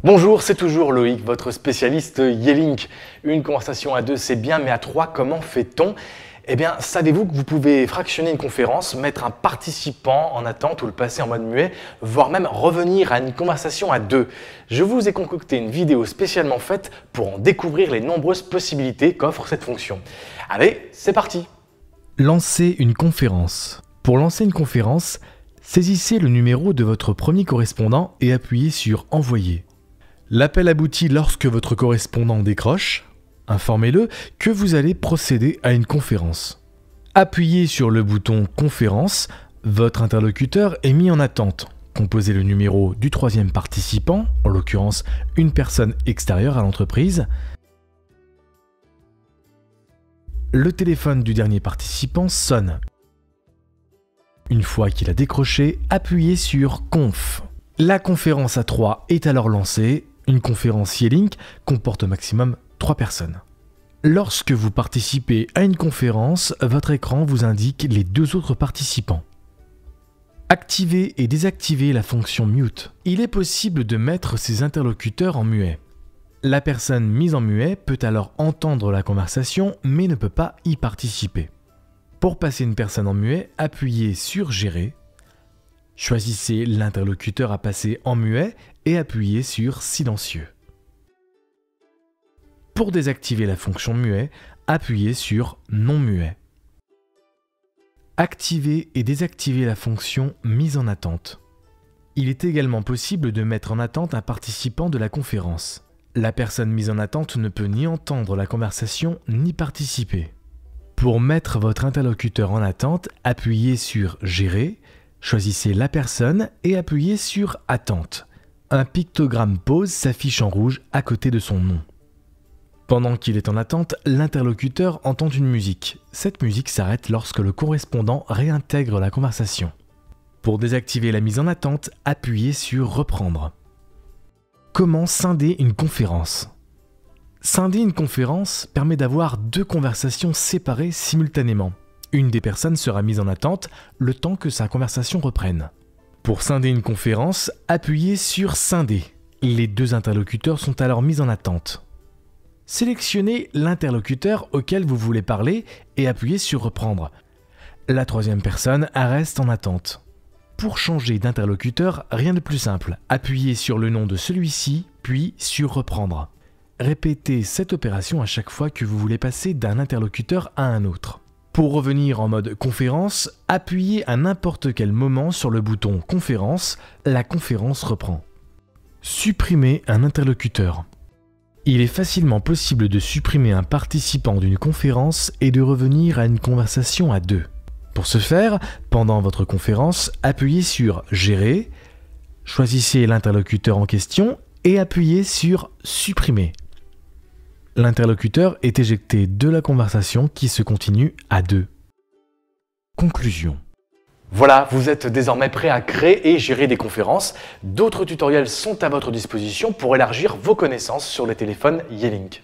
Bonjour, c'est toujours Loïc, votre spécialiste Yelink. Une conversation à deux, c'est bien, mais à trois, comment fait-on? Eh bien, savez-vous que vous pouvez fractionner une conférence, mettre un participant en attente ou le passer en mode muet, voire même revenir à une conversation à deux? Je vous ai concocté une vidéo spécialement faite pour en découvrir les nombreuses possibilités qu'offre cette fonction. Allez, c'est parti! Lancer une conférence. Pour lancer une conférence, saisissez le numéro de votre premier correspondant et appuyez sur « Envoyer ». L'appel aboutit lorsque votre correspondant décroche. Informez-le que vous allez procéder à une conférence. Appuyez sur le bouton « Conférence », votre interlocuteur est mis en attente. Composez le numéro du troisième participant, en l'occurrence une personne extérieure à l'entreprise. Le téléphone du dernier participant sonne. Une fois qu'il a décroché, appuyez sur « Conf ». La conférence à 3 est alors lancée. Une conférence Yelink comporte au maximum 3 personnes. Lorsque vous participez à une conférence, votre écran vous indique les deux autres participants. Activez et désactivez la fonction Mute. Il est possible de mettre ses interlocuteurs en muet. La personne mise en muet peut alors entendre la conversation mais ne peut pas y participer. Pour passer une personne en muet, appuyez sur Gérer. Choisissez l'interlocuteur à passer en muet et appuyez sur Silencieux. Pour désactiver la fonction muet, appuyez sur Non muet. Activez et désactivez la fonction Mise en attente. Il est également possible de mettre en attente un participant de la conférence. La personne mise en attente ne peut ni entendre la conversation ni participer. Pour mettre votre interlocuteur en attente, appuyez sur Gérer. Choisissez la personne et appuyez sur Attente. Un pictogramme pause s'affiche en rouge à côté de son nom. Pendant qu'il est en attente, l'interlocuteur entend une musique. Cette musique s'arrête lorsque le correspondant réintègre la conversation. Pour désactiver la mise en attente, appuyez sur Reprendre. Comment scinder une conférence? Scinder une conférence permet d'avoir deux conversations séparées simultanément. Une des personnes sera mise en attente le temps que sa conversation reprenne. Pour scinder une conférence, appuyez sur Scinder. Les deux interlocuteurs sont alors mis en attente. Sélectionnez l'interlocuteur auquel vous voulez parler et appuyez sur Reprendre. La troisième personne reste en attente. Pour changer d'interlocuteur, rien de plus simple. Appuyez sur le nom de celui-ci, puis sur Reprendre. Répétez cette opération à chaque fois que vous voulez passer d'un interlocuteur à un autre. Pour revenir en mode conférence, appuyez à n'importe quel moment sur le bouton Conférence, la conférence reprend. Supprimer un interlocuteur. Il est facilement possible de supprimer un participant d'une conférence et de revenir à une conversation à deux. Pour ce faire, pendant votre conférence, appuyez sur Gérer, choisissez l'interlocuteur en question et appuyez sur Supprimer. L'interlocuteur est éjecté de la conversation qui se continue à deux. Conclusion. Voilà, vous êtes désormais prêt à créer et gérer des conférences. D'autres tutoriels sont à votre disposition pour élargir vos connaissances sur les téléphones Yelink.